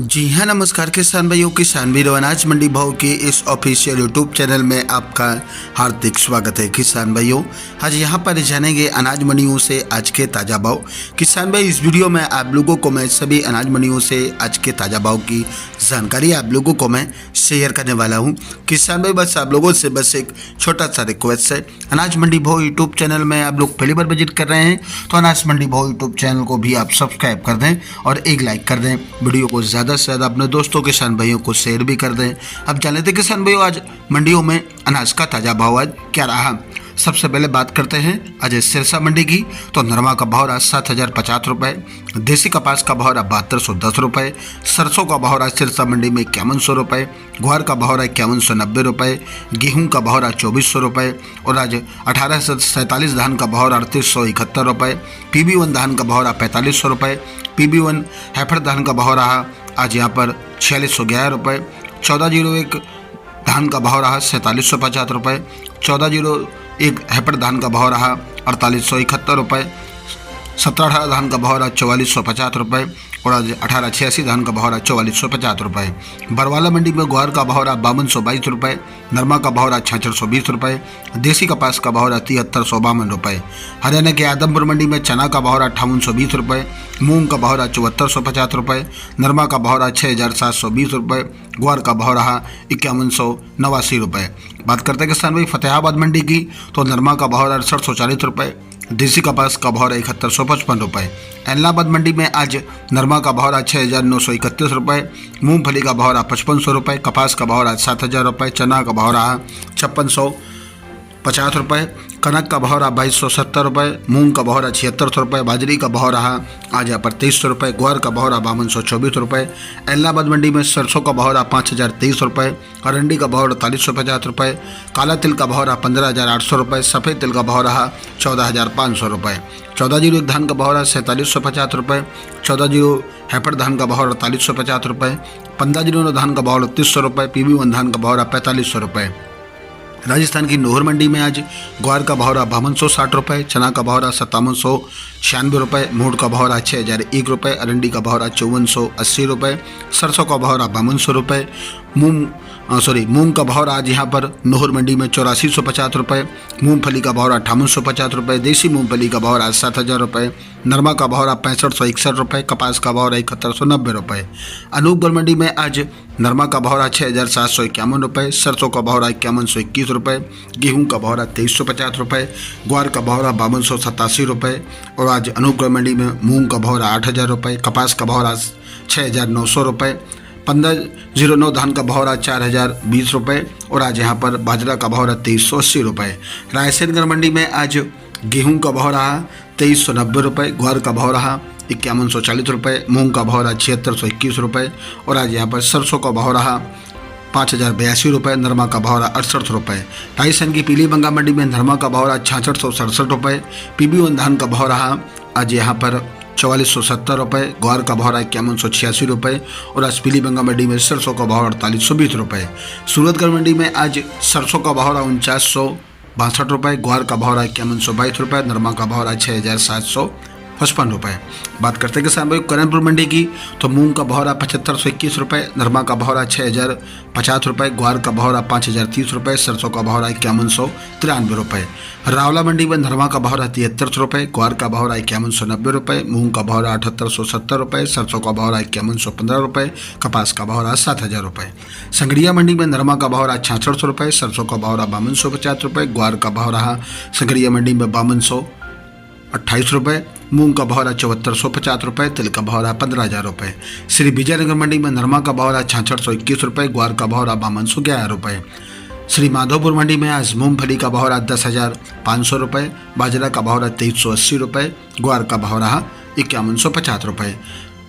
जी हाँ, नमस्कार किसान भाइयों, किसान वीरों, अनाज मंडी भाव के इस ऑफिशियल यूट्यूब चैनल में आपका हार्दिक स्वागत है। किसान भाइयों, आज यहाँ पर जानेंगे अनाज मंडियों से आज के ताज़ा भाव। किसान भाई, इस वीडियो में आप लोगों को मैं सभी अनाज मंडियों से आज के ताज़ा भाव की जानकारी आप लोगों को मैं शेयर करने वाला हूँ। किसान भाई, बस आप लोगों से बस एक छोटा सा रिक्वेस्ट है, अनाज मंडी भाव यूट्यूब चैनल में आप लोग पहली बार विजिट कर रहे हैं तो अनाज मंडी भाव यूट्यूब चैनल को भी आप सब्सक्राइब कर दें और एक लाइक कर दें। वीडियो को ज़्यादा से ज़्यादा अपने दोस्तों किसान भाइयों को शेयर भी कर दें। अब जान लेते किसान भाइयों, आज मंडियों में अनाज का ताज़ा भाव आज क्या रहा। सबसे पहले बात करते हैं आज सिरसा मंडी की। तो नरमा का भाव रहा 7,050 रुपये, देसी कपास का भाव रहा 7210 रुपये, सरसों का भाव रहा सिरसा मंडी में 5100 रुपये, ग्वार का भाव रहा 5190 रुपये, गेहूँ का भाव रहा 2400 रुपये और आज 1847 धान का भाव रहा 3871 रुपये, PB1 धान का भाव रहा 4500 रुपये, PB1 हैफर धान का भाव रहा आज यहाँ पर 4611 रुपये, 1401 धान का भाव रहा 4750 रुपये, 1401 हैपर धान का भाव रहा 4871 रुपये, 1718 धान का भाव रहा 4450 रुपये और आज 1886 धान का भाव रहा 4450 रुपये। बरवाला मंडी में ग्वार का भाव रहा 5222 रुपये, नरमा का भाव रहा 6620 रुपये, देसी कपास का भाव रहा 7352 रुपये। हरियाणा के आदमपुर मंडी में चना का भाव रहा 5820 रुपये, मूंग का भाव रहा 7450 रुपये, नरमा का भाव रहा 6720 रुपये, ग्वार का भाव रहा 5189 रुपये। बात करते हैं किसान भाई फतेहाबाद मंडी की। तो नरमा का भाव रहा 6840 रुपये, देसी कपास का भाव रहा 7155 रुपये। एलनाबाद मंडी में आज नरमा का भाव रहा 6931 रुपये, मूंगफली का भाव रहा 5500 रुपये, कपास का भाव रहा 7000 रुपये, चना का भाव रहा 5650 रुपये, कनक का भाव रहा 2270 रुपये, मूंग का भाव रहा 7600 रुपये, बाजरी का भाव रहा आज यहाँ पर 2300 रुपये, ग्वार का भाव रहा 5224 रुपये। एलनाबाद मंडी में सरसों का भाव रहा 5023 रुपये, अरंडी का भाव 4850 रुपये, काला तिल का भाव रहा 15800 रुपये, सफ़ेद तिल का भाव रहा 14500 रुपये। 1401 धान का भाव रहा 4750 रुपये, 1401 हैपर धान का भाव 4850 रुपये, 1509 धान का भाव 3300 रुपये, PB1 धान का भाव रहा 4500 रुपये। राजस्थान की नोहर मंडी में आज ग्वार का भाव रहा 5260 रुपये, चना का भाव रहा 5796 रुपये, मूंग का भाव रहा 6001 रुपये, अरंडी का भाव रहा 5480 रुपये, सरसों का भाव रहा 5200 रुपये, मूंग का भाव रहा आज यहाँ पर नोहर मंडी में 8450 रुपये, मूंगफली का भाव रहा 5850 रुपये, देसी मूंगफली का भाव रहा 7000 रुपये, नरमा का भाव रहा 6561 रुपये, कपास का भाव रहा 7190 रुपये। अनूपगढ़ मंडी में आज नरमा का भाव रहा 6751 रुपये, सरसों का भाव रहा 5121 रुपये, गेहूं का भाव रहा 2350 रुपये, ग्वार का भाव रहा 5287 रुपये और आज अनूपगढ़ मंडी में मूंग का भाव रहा 8000 रुपये, कपास का भाव रहा 6900 रुपये, 1509 धान का भाव रहा 4020 रुपये और आज यहाँ पर बाजरा का भाव रहा 2380 रुपये। रायसेनगढ़ मंडी में आज गेहूं का भाव रहा 2390 रुपये, ग्वार का भाव रहा 5140 रुपये, मूंग का भाव रहा 7621 रुपये और आज यहाँ पर सरसों का भाव रहा 5082 रुपये, नरमा का भाव रहा 68 रुपये। राजस्थान की पीलीबंगा मंडी में नरमा का भाव रहा 6667 रुपये, PB1 धान का भाव रहा आज यहाँ पर 4470 रुपये, ग्वार का भाव रहा 5186 रुपये और आज पीलीबंगा मंडी में सरसों का भाव 4820 रुपये। सूरतगढ़ मंडी में आज सरसों का भाव रहा 4962 रुपये, ग्वार का भाव रहा 5122 रुपये, नरमा का भाव रहा 6755 रुपये। बात करते हैं किसान भाई करणपुर मंडी की। तो मूंग का भाव रहा 7521 रुपये, नरमा का भाव रहा 6050 रुपये, ग्वार का भाव रहा 5030 रुपये, सरसों का भाव रहा 5193 रुपये। रावला मंडी में नरमा का भाव रहा 73 रुपये, ग्वार का भाव रहा 5190 रुपये, मूंग का भाव रहा 7870 रुपये, सरसों का भाव रहा 5115 रुपये, कपास का भाव रहा 7000 रुपये। संगरिया मंडी में नरमा का भाव रहा 6600 रुपये, सरसों का भाव रहा 5250 रुपये, ग्वार का भाव रहा संगरिया मंडी में 5228 रुपये, मूंग का भाव रहा 7450 रुपये, तिल का भाव रहा 15000 रुपये। श्री विजयनगर मंडी में नरमा का भाव रहा 6621 रुपये, ग्वार का भाव रहा 5211 रुपये। श्री माधोपुर मंडी में आज मूंगफली का भाव रहा 10,500 रुपये, बाजरा का भाव रहा 2380 रुपये, ग्वार का भाव रहा 5150 रुपये।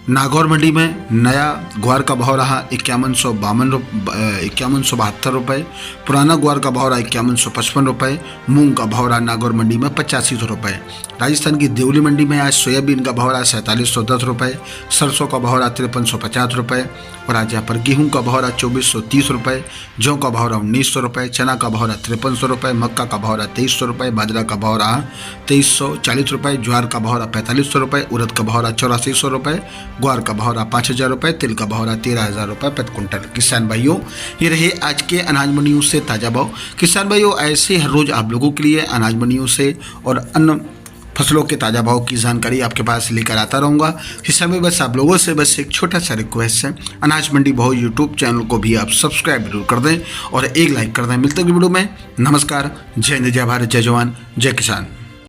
नागौर मंडी में नया ग्वार का भाव रहा 5172 रुपये, पुराना ग्वार का भाव रहा 5155 रुपये, मूंग का भाव रहा नागौर मंडी में 8500 रुपये। राजस्थान की देवली मंडी में आज सोयाबीन का भाव रहा 4710 रुपये, सरसों का भाव रहा 5350 रुपये और आज यहाँ पर गेहूं का भाव रहा 2430 रुपये, जौ का भाव रहा 1900 रुपये, चना का भाव रहा 5300 रुपये, मक्का का भाव रहा 2300 रुपये, बाजरा का भाव रहा 2340 रुपये, ज्वार का भाव रहा 4500 रुपये, उड़द का भाव रहा 8400 रुपये, ग्वार का भाव रहा 5,000 रुपये, तिल का भाव रहा 13,000 रुपये प्रति क्विंटल। किसान भाइयों, ये रहे आज के अनाज मंडियों से ताज़ा भाव। किसान भाइयों, ऐसे हर रोज़ आप लोगों के लिए अनाज मंडियों से और अन्य फसलों के ताज़ा भाव की जानकारी आपके पास लेकर आता रहूँगा। किसान भाई, बस आप लोगों से बस एक छोटा सा रिक्वेस्ट है, अनाज मंडी भाव यूट्यूब चैनल को भी आप सब्सक्राइब जरूर कर दें और एक लाइक कर दें। मिलते हैं वीडियो में। नमस्कार, जय हिंद, जय भारत, जय जवान, जय किसान।